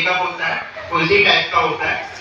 Makeup होता है उसी टाइप का होता है।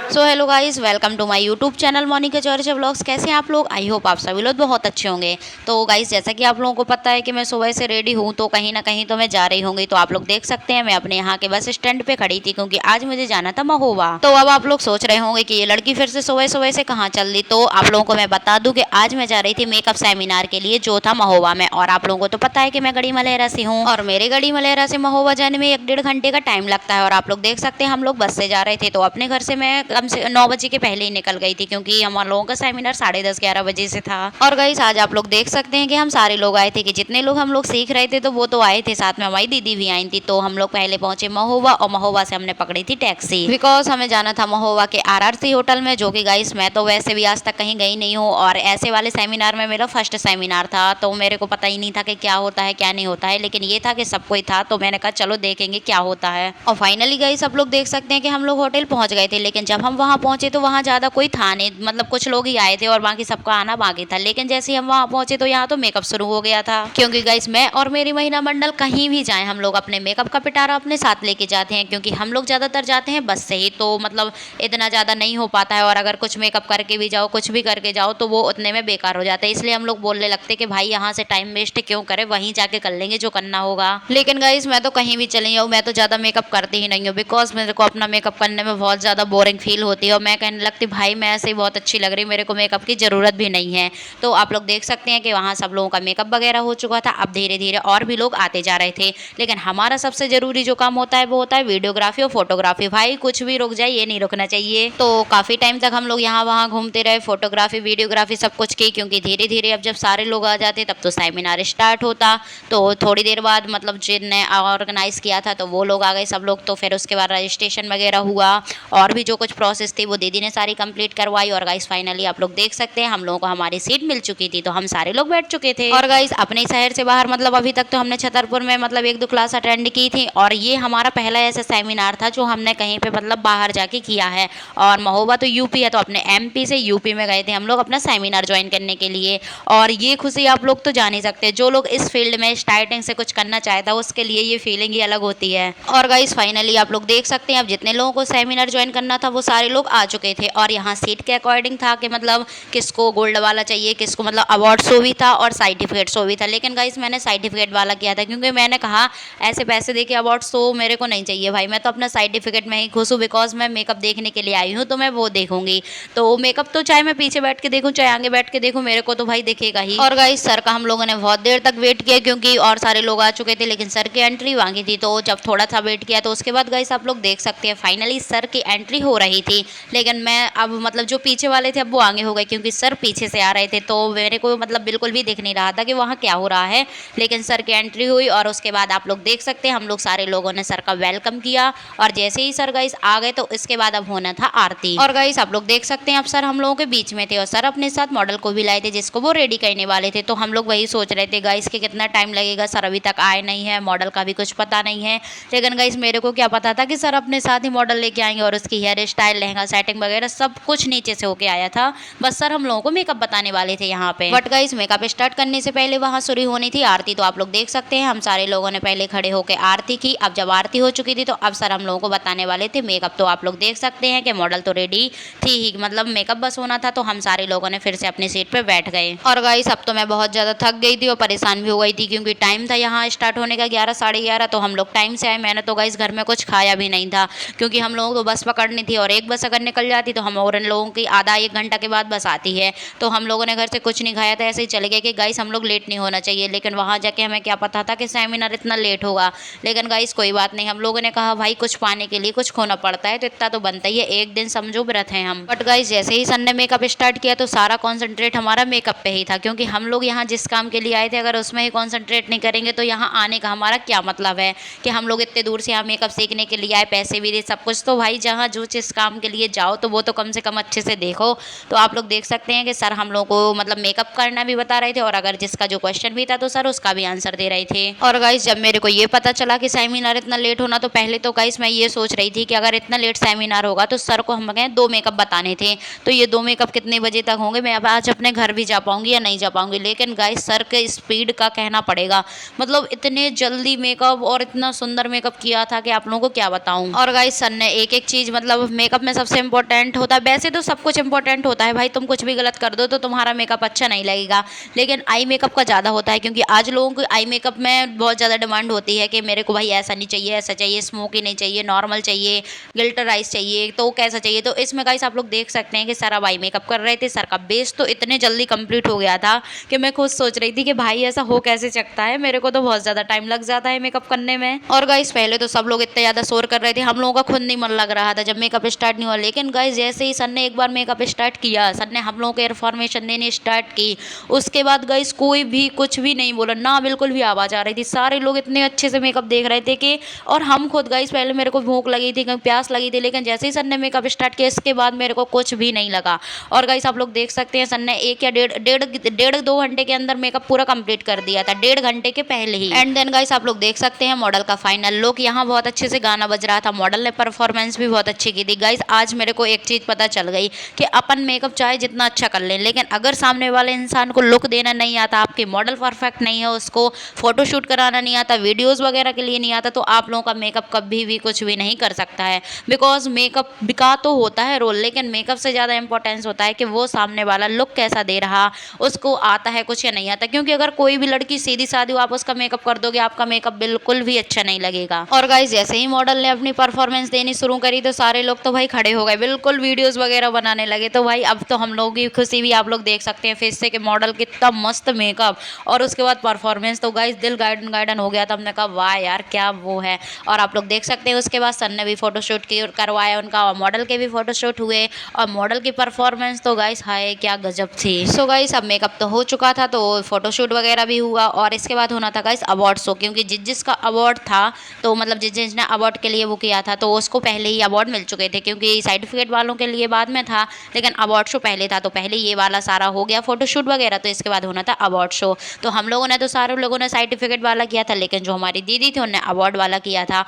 So hello guys, welcome to my YouTube channel Monika Chaurasia vlogs. कैसे हैं आप लोग? आई होप आप सभी लोग बहुत अच्छे होंगे। तो गाइस, जैसा कि आप लोगों को पता है कि मैं सुबह से रेडी हूँ, तो कहीं ना कहीं तो मैं जा रही होंगी। तो आप लोग देख सकते हैं मैं अपने यहाँ के बस स्टैंड पे खड़ी थी, क्योंकि आज मुझे जाना था महोबा। तो अब आप लोग सोच रहे होंगे कि ये लड़की फिर से सुबह सुबह से कहाँ चल दी। तो आप लोगों को मैं बता दूं कि आज मैं जा रही थी मेकअप सेमिनार के लिए, जो था महोबा में। और आप लोगों को तो पता है कि मैं गढ़ी मलेहरा से हूँ, और मेरे गढ़ी मलेहरा से महोबा जाने में 1-1.5 घंटे का टाइम लगता है। और आप लोग देख सकते हैं हम लोग बस से जा रहे थे। तो अपने घर से मैं कम से 9 बजे के पहले ही निकल गई थी, क्योंकि हम लोगों का सेमिनार 10:30-11 बजे से था। और गाइस, आज आप लोग देख सकते हैं कि हम सारे लोग आए थे, कि जितने लोग हम लोग सीख रहे थे तो वो तो आए थे, साथ में हमारी दीदी भी आई थी। तो हम लोग पहले पहुंचे महोबा, और महोबा से हमने पकड़ी थी टैक्सी, बिकॉज हमें जाना था महोबा के RRC होटल में, जो कि गाइस मैं तो वैसे भी आज तक कहीं गई नहीं हूँ, और ऐसे वाले सेमिनार में मेरा फर्स्ट सेमिनार था। तो मेरे को पता ही नहीं था कि क्या होता है क्या नहीं होता है, लेकिन ये था कि सब कोई था, तो मैंने कहा चलो देखेंगे क्या होता है। और फाइनली गाइस, सब लोग देख सकते हैं कि हम लोग होटल पहुंच गए थे। लेकिन जब हम वहां पहुंचे तो वहां ज्यादा कोई था नहीं, मतलब कुछ लोग ही आए थे और बाकी सबका आना बाकी था। लेकिन जैसे ही हम वहां पहुंचे तो यहाँ तो मेकअप शुरू हो गया था, क्योंकि गाइस मैं और मेरी महिला मंडल कहीं भी जाए हम लोग अपने मेकअप का पिटारा अपने साथ लेके जाते हैं, क्योंकि हम लोग ज्यादातर जाते हैं बस से ही। तो मतलब इतना ज्यादा नहीं हो पाता है, और अगर कुछ मेकअप करके भी जाओ, कुछ भी करके जाओ, तो वो उतने में बेकार हो जाता है। इसलिए हम लोग बोलने लगते कि भाई यहाँ से टाइम वेस्ट क्यों करे, वहीं जाके कर लेंगे जो करना होगा। लेकिन गाइस, मैं तो कहीं भी चली जाऊँ, मैं तो ज्यादा मेकअप करती ही नहीं हूँ, बिकॉज मेरे को अपना मेकअप करने में बहुत ज्यादा बोरिंग फील होती है, और मैं कहने लगती भाई मैं ऐसे ही बहुत अच्छी लग रही, मेरे को मेकअप की ज़रूरत भी नहीं है। तो आप लोग देख सकते हैं कि वहाँ सब लोगों का मेकअप वगैरह हो चुका था। अब धीरे धीरे और भी लोग आते जा रहे थे, लेकिन हमारा सबसे ज़रूरी जो काम होता है वो होता है वीडियोग्राफी और फोटोग्राफी। भाई कुछ भी रुक जाए, ये नहीं रुकना चाहिए। तो काफ़ी टाइम तक हम लोग यहाँ वहाँ घूमते रहे, फोटोग्राफी वीडियोग्राफी सब कुछ की, क्योंकि धीरे धीरे अब जब सारे लोग आ जाते तब तो सेमिनार स्टार्ट होता। तो थोड़ी देर बाद मतलब जिनने ऑर्गेनाइज किया था तो वो लोग आ गए सब लोग। तो फिर उसके बाद रजिस्ट्रेशन वगैरह हुआ, और भी जो कुछ प्रोसेस थी वो दीदी ने सारी कंप्लीट करवाई। और गाइस फाइनली आप लोग देख सकते हैं हम लोगों को हमारी सीट मिल चुकी थी, तो हम सारे लोग बैठ चुके थे। और गाइस अपने शहर से बाहर मतलब अभी तक तो हमने छतरपुर में मतलब 1-2 क्लास अटेंड की थी, और ये हमारा पहला ऐसा सेमिनार था जो हमने कहीं पे मतलब बाहर जाके किया है। और महोबा तो यूपी है, तो अपने MP से यूपी में गए थे हम लोग अपना सेमिनार ज्वाइन करने के लिए। और ये खुशी आप लोग तो जान ही सकते हैं, जो लोग इस फील्ड में स्टार्टिंग से कुछ करना चाहता है उसके लिए ये फीलिंग ही अलग होती है। और गाइस फाइनली आप लोग देख सकते हैं अब जितने लोगों को सेमिनार ज्वाइन करना था वो सारे लोग आ चुके थे। और यहाँ सीट के अकॉर्डिंग था कि मतलब किसको गोल्ड वाला चाहिए, किसको मतलब अवार्ड शो भी था और सर्टिफिकेट शो भी था। लेकिन गाइस मैंने सर्टिफिकेट वाला किया था, क्योंकि मैंने कहा ऐसे पैसे दे के अवार्ड शो मेरे को नहीं चाहिए भाई, मैं तो अपना सर्टिफिकेट में ही खुश हूँ, बिकॉज मैं मेकअप देखने के लिए आई हूँ तो मैं वो देखूंगी। तो मेकअप तो चाहे मैं पीछे बैठ के देखूँ चाहे आगे बैठ के देखूँ, मेरे को तो भाई दिखेगा ही। और गाइस सर का हम लोगों ने बहुत देर तक वेट किया, क्योंकि और सारे लोग आ चुके थे, लेकिन सर की एंट्री मांगी थी। तो जब थोड़ा सा वेट किया तो उसके बाद गाइस आप लोग देख सकते हैं फाइनली सर की एंट्री हो रही थी। लेकिन मैं अब मतलब जो पीछे वाले थे अब वो आगे हो गए, क्योंकि सर पीछे से आ रहे थे, तो मेरे को मतलब बिल्कुल भी दिख नहीं रहा था कि वहाँ क्या हो रहा है। लेकिन सर की एंट्री हुई, और उसके बाद आप लोग देख सकते हैं हम लोग सारे लोगों ने सर का वेलकम किया। और जैसे ही सर गाइस आ गए तो इसके बाद अब होना था आरती। और गाइस आप लोग देख सकते हैं अब सर हम लोगों के बीच में थे, और सर अपने साथ मॉडल को भी लाए थे जिसको वो रेडी करने वाले थे। तो हम लोग वही सोच रहे थे गाइस कि कितना टाइम लगेगा, सर अभी तक आए नहीं है, मॉडल का भी कुछ पता नहीं है। लेकिन गाइस मेरे को क्या पता था कि सर अपने साथ ही मॉडल लेके आएंगे, और उसकी हेयर स्टाइल लहंगा सेटिंग वगैरह सब कुछ नीचे से होके आया था। बस सर हम लोगों को मेकअप बताने वाले थे यहाँ पे। बट गाइस मेकअप स्टार्ट करने से पहले वहाँ शुरू होनी थी आरती। तो आप लोग देख सकते हैं हम सारे लोगों ने पहले खड़े होकर आरती की। अब जब आरती हो चुकी थी तो अब सर हम लोगों को बताने वाले थे मेकअप। तो आप लोग देख सकते हैं कि मॉडल तो रेडी थी ही, मतलब मेकअप बस होना था। तो हम सारे लोगों ने फिर से अपनी सीट पे बैठ गए। और गाइस अब तो मैं बहुत ज़्यादा थक गई थी और परेशान भी हो गई थी, क्योंकि टाइम था यहाँ स्टार्ट होने का 11 साढ़े 11। तो हम लोग टाइम से आए। मैंने तो गाइस घर में कुछ खाया भी नहीं था, क्योंकि हम लोगों को बस पकड़नी थी, और एक बस अगर निकल जाती तो हम और इन लोगों की आधा 1 घंटा के बाद बस आती है। तो हम लोगों ने घर से कुछ नहीं खाया था, ऐसे ही चले गए कि गाइस हम लोग लेट नहीं होना चाहिए। लेकिन वहाँ जाके हमें क्या पता था कि सेमिनार इतना लेट होगा। लेकिन गाइस कोई बात नहीं, हम लोगों ने कहा भाई कुछ पाने के लिए कुछ खोना पड़ता है, तो इतना तो बनता ही है, एक दिन समझो व्रत है हम। बट गाइस जैसे ही सन ने मेकअप स्टार्ट किया तो सारा कॉन्सेंट्रेट हमारा मेकअप पे ही था, क्योंकि हम लोग यहाँ जिस काम के लिए आए थे अगर उसमें ही कॉन्सेंट्रेट नहीं करेंगे तो यहाँ आने का हमारा क्या मतलब है कि हम लोग इतने दूर से यहाँ मेकअप सीखने के लिए आए, पैसे भी दे सब कुछ। तो भाई जहाँ जो जिस काम एग्ज़ाम के लिए जाओ तो वो तो कम से कम अच्छे से देखो। तो आप लोग देख सकते हैं कि सर हम लोग को मतलब मेकअप करना भी बता रहे थे, और अगर जिसका जो क्वेश्चन भी था तो सर उसका भी आंसर दे रहे थे। और गाइस जब मेरे को ये पता चला कि सेमिनार इतना लेट होना, तो पहले तो गाइस मैं ये सोच रही थी कि अगर इतना लेट सेमिनार होगा तो सर को हम कहें 2 मेकअप बताने थे, तो ये 2 मेकअप कितने बजे तक होंगे, मैं अब आज अपने घर भी जा पाऊंगी या नहीं जा पाऊंगी। लेकिन गाइस सर के स्पीड का कहना पड़ेगा, मतलब इतने जल्दी मेकअप और इतना सुंदर मेकअप किया था कि आप लोगों को क्या बताऊं। और गाइस सर ने एक एक चीज़, मतलब मेकअप में सबसे इंपॉर्टेंट होता है, वैसे तो सब कुछ इंपॉर्टेंट होता है भाई, तुम कुछ भी गलत कर दो तो तुम्हारा मेकअप अच्छा नहीं लगेगा, लेकिन आई मेकअप का ज़्यादा होता है, क्योंकि आज लोगों को आई मेकअप में बहुत ज़्यादा डिमांड होती है कि मेरे को भाई ऐसा नहीं चाहिए, ऐसा चाहिए, स्मोकी नहीं चाहिए, नॉर्मल चाहिए, गिल्टर आइज चाहिए, तो कैसा चाहिए। तो इसमें गाइस आप लोग देख सकते हैं कि सर अब आई मेकअप कर रहे थे। सर का बेस तो इतने जल्दी कंप्लीट हो गया था कि मैं खुद सोच रही थी कि भाई ऐसा हो कैसे सकता है, मेरे को तो बहुत ज़्यादा टाइम लग जाता है मेकअप करने में। और गाइस पहले तो सब लोग इतने ज़्यादा शोर कर रहे थे, हम लोगों का खुद नहीं मन लग रहा था जब मेकअप स्टार्ट नहीं हुआ। लेकिन गाइस जैसे ही सर ने एक बार मेकअप स्टार्ट किया, सर ने हम लोगों को इन्फॉर्मेशन देनी स्टार्ट की, उसके बाद गाइस कोई भी कुछ भी नहीं बोला, ना बिल्कुल भी आवाज़ आ रही थी। सारे लोग इतने अच्छे से मेकअप देख रहे थे कि, और हम खुद गाइस पहले मेरे को भूख लगी थी, प्यास लगी थी, लेकिन जैसे ही सर ने मेकअप स्टार्ट किया इसके बाद मेरे को कुछ भी नहीं लगा। और गाइस आप लोग देख सकते हैं सर ने 1 या डेढ़ 2 घंटे के अंदर मेकअप पूरा कंप्लीट कर दिया था, 1.5 घंटे के पहले ही। एंड देन गाइस आप लोग देख सकते हैं मॉडल का फाइनल लुक, यहाँ बहुत अच्छे से गाना बज रहा था, मॉडल ने परफॉर्मेंस भी बहुत अच्छी की थी। गाइस आज मेरे को एक चीज़ पता चल गई कि अपन मेकअप चाहे जितना अच्छा कर लें, लेकिन अगर सामने वाले इंसान को लुक देना नहीं आता, आपकी मॉडल परफेक्ट नहीं है, उसको फोटोशूट कराना नहीं आता, वीडियोस वगैरह के लिए नहीं आता, तो आप लोगों का मेकअप कभी भी कुछ भी नहीं कर सकता है। बिकॉज मेकअप बिका तो होता है रोल, लेकिन मेकअप से ज़्यादा इंपॉर्टेंस होता है कि वो सामने वाला लुक कैसा दे रहा, उसको आता है कुछ या नहीं आता। क्योंकि अगर कोई भी लड़की सीधी सादी हो, आप उसका मेकअप कर दोगे, आपका मेकअप बिल्कुल भी अच्छा नहीं लगेगा। और गाइस जैसे ही मॉडल ने अपनी परफॉर्मेंस देनी शुरू करी तो सारे लोग तो भाई खड़े हो गए, बिल्कुल वीडियोस वगैरह बनाने लगे। तो भाई अब तो हम लोग की खुशी भी आप लोग देख सकते हैं फेस से कि मॉडल कितना मस्त मेकअप और उसके बाद परफॉर्मेंस, तो गाइस दिल गार्डन गार्डन हो गया था। हमने कहा वाह यार क्या वो है। और आप लोग देख सकते हैं उसके बाद सर ने भी फोटोशूट करवाया उनका, और मॉडल के भी फोटोशूट हुए, और मॉडल की परफॉर्मेंस तो गाइस हाय क्या गजब थी। सो गाइस अब मेकअप तो हो चुका था, तो फोटोशूट वगैरह भी हुआ, और इसके बाद होना था गाइस अवार्ड शो, क्योंकि जिसका अवार्ड था, तो मतलब जिसने अवार्ड के लिए वो किया था तो उसको पहले ही अवार्ड मिल चुके थे, क्योंकि सर्टिफिकेट वालों के लिए बाद में था, लेकिन अवार्ड शो पहले था। तो पहले ये वाला सारा हो गया फोटोशूट वगैरह, तो इसके बाद होना था अवार्ड शो। तो हम लोगों ने तो सारे लोगों ने सर्टिफिकेट वाला किया था, लेकिन जो हमारी दीदी थी उन्होंने अवार्ड वाला किया था।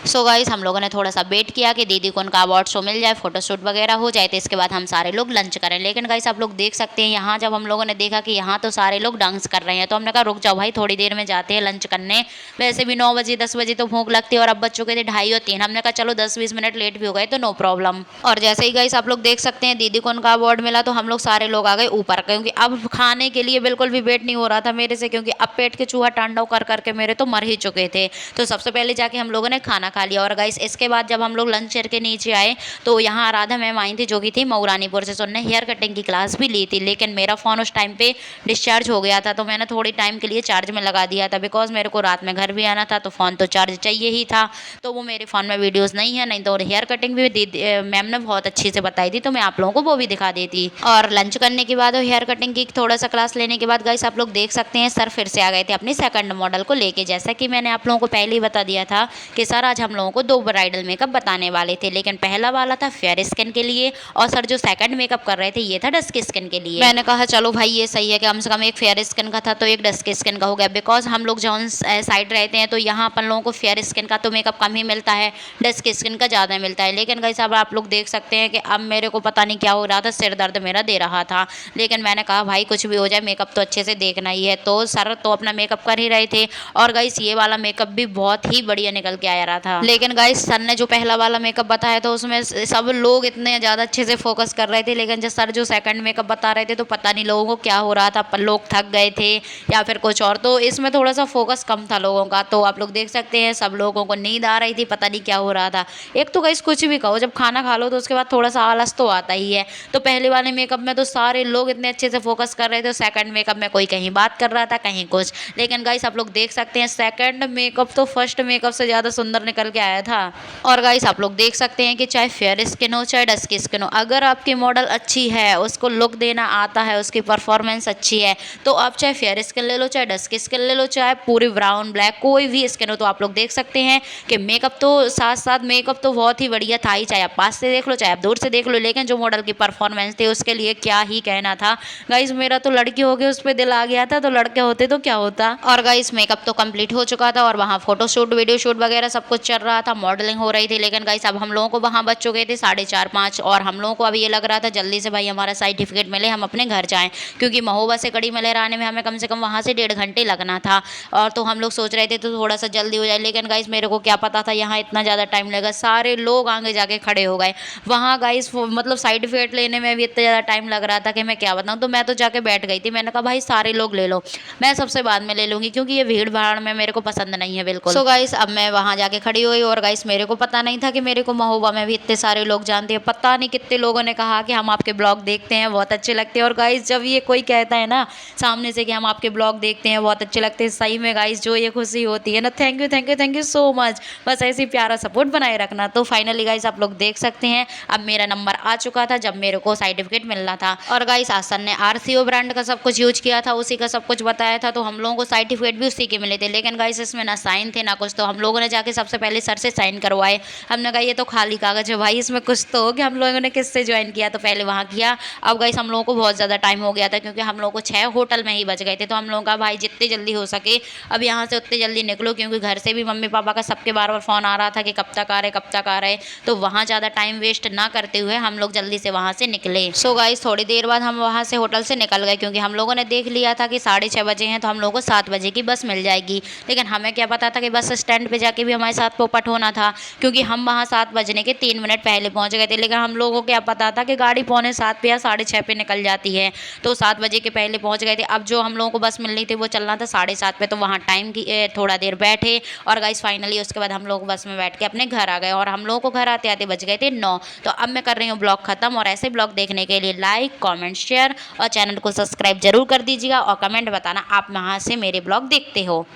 सो गाइस हम लोगों ने थोड़ा सा वेट किया कि दीदी को उनका अवार्ड शो मिल जाए, फोटोशूट वगैरह हो जाए, तो इसके बाद हम सारे लोग लंच करें। लेकिन गाइस आप लोग देख सकते हैं यहाँ जब हम लोगों ने देखा कि यहाँ तो सारे लोग डांस कर रहे हैं, तो हमने कहा रुक जाओ भाई थोड़ी देर में जाते हैं लंच करने, वैसे भी 9 बजे 10 बजे तो भूख लगती है, और अब बच्चों के थे 2:30 और 3, हमने कहा चलो 10-20 मिनट लेट भी हो गए तो नो प्रॉब्लम। और जैसे ही गाइस आप लोग देख सकते हैं दीदी को उनका अवार्ड मिला, तो हम लोग सारे लोग आ गए ऊपर, क्योंकि अब खाने के लिए बिल्कुल भी वेट नहीं हो रहा था मेरे से, क्योंकि अब पेट के चूहा तांडव कर करके मेरे तो मर ही चुके थे। तो सबसे पहले जाके हम लोगों ने खाना खा लिया। और गाइस इसके बाद जब हम लोग लंच करके नीचे आए तो यहाँ राधा मैम आई थी, जो कि थी मऊरानीपुर से, उन्होंने हेयर कटिंग की क्लास भी ली थी। लेकिन मेरा फ़ोन उस टाइम पे डिस्चार्ज हो गया था, तो मैंने थोड़ी टाइम के लिए चार्ज में लगा दिया था, बिकॉज मेरे को रात में घर भी आना था, तो फ़ोन तो चार्ज चाहिए ही था। तो वो मेरे फ़ोन में वीडियोस नहीं है, नहीं तो हेयर कटिंग भी मैम ने बहुत अच्छी से बताई थी, तो मैं आप लोगों को वो भी दिखा देती। और लंच करने के बाद हेयर कटिंग की थोड़ा सा क्लास लेने के बाद गाइस आप लोग देख सकते हैं सर फिर से आ गए थे अपनी सेकंड मॉडल को लेके। जैसा कि मैंने आप लोगों को पहले ही बता दिया था कि सर आज हम लोगों को 2 ब्राइडल मेकअप बताने वाले थे, लेकिन पहला वाला था फेयर स्किन के लिए, और सर जो सेकंड मेकअप कर रहे थे ये था डस्क स्किन के लिए। मैंने कहा चलो भाई ये सही है कि कम से कम एक फेयर स्किन का था तो एक डस्क स्किन का हो गया, बिकॉज हम लोग जौन साइड रहते हैं तो यहाँ अपन लोगों को फेयर स्किन का तो मेकअप कम ही मिलता है, डस्क स्किन का ज़्यादा मिलता है। लेकिन गाइस अब आप लोग देख सकते हैं कि अब मेरे को पता नहीं क्या हो रहा था, सिर दर्द मेरा दे रहा था, लेकिन मैंने कहा भाई कुछ भी हो जाए मेकअप तो अच्छे से देखना ही है। तो सर तो अपना मेकअप कर ही रहे थे, और गाइस ये वाला मेकअप भी बहुत ही बढ़िया निकल के आया रहा था। लेकिन गाइस सर ने जो पहला वाला मेकअप बताया तो उसमें सब लोग इतने ज़्यादा अच्छे से फोकस कर रहे थे, लेकिन जब सर जो सेकंड मेकअप बता रहे थे तो पता नहीं लोगों को क्या हो रहा था, लोग थक गए थे या फिर कुछ और, तो इसमें थोड़ा सा फोकस कम था लोगों का। तो आप लोग देख सकते हैं सब लोगों को नींद आ रही थी, पता नहीं क्या हो रहा था। एक तो गाइस कुछ भी कहो, जब खाना खा लो तो उसके बाद थोड़ा सा आलस तो आता ही है। तो पहले वाले मेकअप में तो सारे लोग इतने अच्छे से फोकस कर रहे थे, सेकंड मेकअप में कोई कहीं बात कर रहा था कहीं कुछ। लेकिन गाइस आप लोग देख सकते हैं सेकंड मेकअप तो फर्स्ट मेकअप से ज़्यादा सुंदर सुंदर निकल के आया था। और गाइस आप लोग देख सकते हैं कि चाहे फेयर स्किन हो चाहे डस्की स्किन हो, अगर आपकी मॉडल अच्छी है, उसको लुक देना आता है, उसकी परफॉर्मेंस अच्छी है, तो आप चाहे फेयर स्किन ले लो, चाहे डस्की स्किन ले लो, चाहे पूरी ब्राउन ब्लैक कोई भी स्किन हो। तो आप लोग देख सकते हैं कि मेकअप तो साथ साथ मेकअप तो बहुत ही बढ़िया था ही, चाहे आप पास से देख लो चाहे आप दूर से देख लो, लेकिन जो मॉडल की परफॉर्मेंस थी उसके लिए क्या ही कहना था। गाइस मेरा तो लड़की हो गई उस पर दिल आ गया था, तो लड़के होते तो क्या होता। और गाइस मेकअप तो कंप्लीट हो चुका था और वहाँ फोटो शूट वीडियो शूट वगैरह सब कुछ चल रहा था, मॉडलिंग हो रही थी। लेकिन गाइस अब हम लोगों को वहाँ बज चुके थे 4:30-5 और हम लोगों को अभी ये लग रहा था जल्दी से भाई हमारा सर्टिफिकेट मिले, हम अपने घर जाएं, क्योंकि महोबा से कड़ी मलेर आने में हमें कम से कम वहाँ से 1.5 घंटे लगना था। और तो हम लोग सोच रहे थे तो थोड़ा सा जल्दी हो जाए, लेकिन गाइस मेरे को क्या पता था यहाँ इतना ज़्यादा टाइम लगेगा। सारे लोग आगे जाके खड़े हो गए वहाँ गाइस, मतलब सर्टिफिकेट लेने में भी इतना ज़्यादा टाइम लग रहा था कि मैं क्या बताऊँ। तो मैं तो जाके बैठ गई थी, मैंने कहा भाई सारे लोग ले लो, मैं सबसे बाद में ले लूँगी, क्योंकि ये भीड़ भाड़ में मेरे को पसंद नहीं है बिल्कुल। सो गाइस अब मैं वहाँ जाके खड़ी हुई और गाइस मेरे को पता नहीं था कि मेरे को महोबा में भी इतने सारे लोग जानते हैं। पता नहीं कितने लोगों ने कहा कि हम आपके ब्लॉग देखते हैं, बहुत अच्छे लगते हैं। और गाइस जब ये कोई कहता है ना सामने से कि हम आपके ब्लॉग देखते हैं, बहुत अच्छे लगते हैं, सही में गाइस जो ये खुशी होती है ना, thank you thank you thank you so much. बस ऐसे ही प्यारा सपोर्ट बनाए रखना। तो फाइनली गाइस आप लोग देख सकते हैं अब मेरा नंबर आ चुका था जब मेरे को सर्टिफिकेट मिलना था। और गाइस आसन ने RCO ब्रांड का सब कुछ यूज किया था, उसी का सब कुछ बताया था, तो हम लोगों को सर्टिफिकेट भी उसी के मिले थे। लेकिन गाइस इसमें ना साइन थे ना कुछ, तो हम लोगों ने जाके सबसे पहले सर से साइन करवाए। हमने कहा ये तो खाली कागज है भाई, इसमें कुछ तो हो कि हम लोगों ने किससे ज्वाइन किया, तो पहले वहाँ किया। अब गाइस हम लोगों को बहुत ज़्यादा टाइम हो गया था, क्योंकि हम लोगों को 6 होटल में ही बच गए थे। तो हम लोगों का भाई जितनी जल्दी हो सके अब यहाँ से उतनी जल्दी निकलो, क्योंकि घर से भी मम्मी पापा का सबके बार बार फ़ोन आ रहा था कि कब तक आ रहे कब तक आ रहे। तो वहाँ ज़्यादा टाइम वेस्ट ना करते हुए हम लोग जल्दी से वहाँ से निकले। सो गाइस थोड़ी देर बाद हम वहाँ से होटल से निकल गए, क्योंकि हम लोगों ने देख लिया था कि 6:30 बजे हैं, तो हम लोगों को 7 बजे की बस मिल जाएगी। लेकिन हमें क्या पता था कि बस स्टैंड पे जाके भी हमारे साथ पोपट होना था, क्योंकि हम वहाँ 7 बजने के 3 मिनट पहले पहुँच गए थे। लेकिन हम लोगों को क्या पता था कि गाड़ी 6:45 पे या 6:30 पे निकल जाती है, तो 7 बजे के पहले पहुँच गए थे। अब जो हम लोगों को बस मिलनी थी वो चलना था 7:30 पे, तो वहाँ टाइम की थोड़ा देर बैठे और गाइस फाइनली उसके बाद हम लोग बस में बैठ के अपने घर आ गए। और हम लोगों को घर आते आते बज गए थे 9। तो अब मैं कर रही हूँ ब्लॉग खत्म, और ऐसे ब्लॉग देखने के लिए लाइक कमेंट शेयर और चैनल को सब्सक्राइब जरूर कर दीजिएगा, और कमेंट बताना आप वहाँ से मेरे ब्लॉग देखते हो।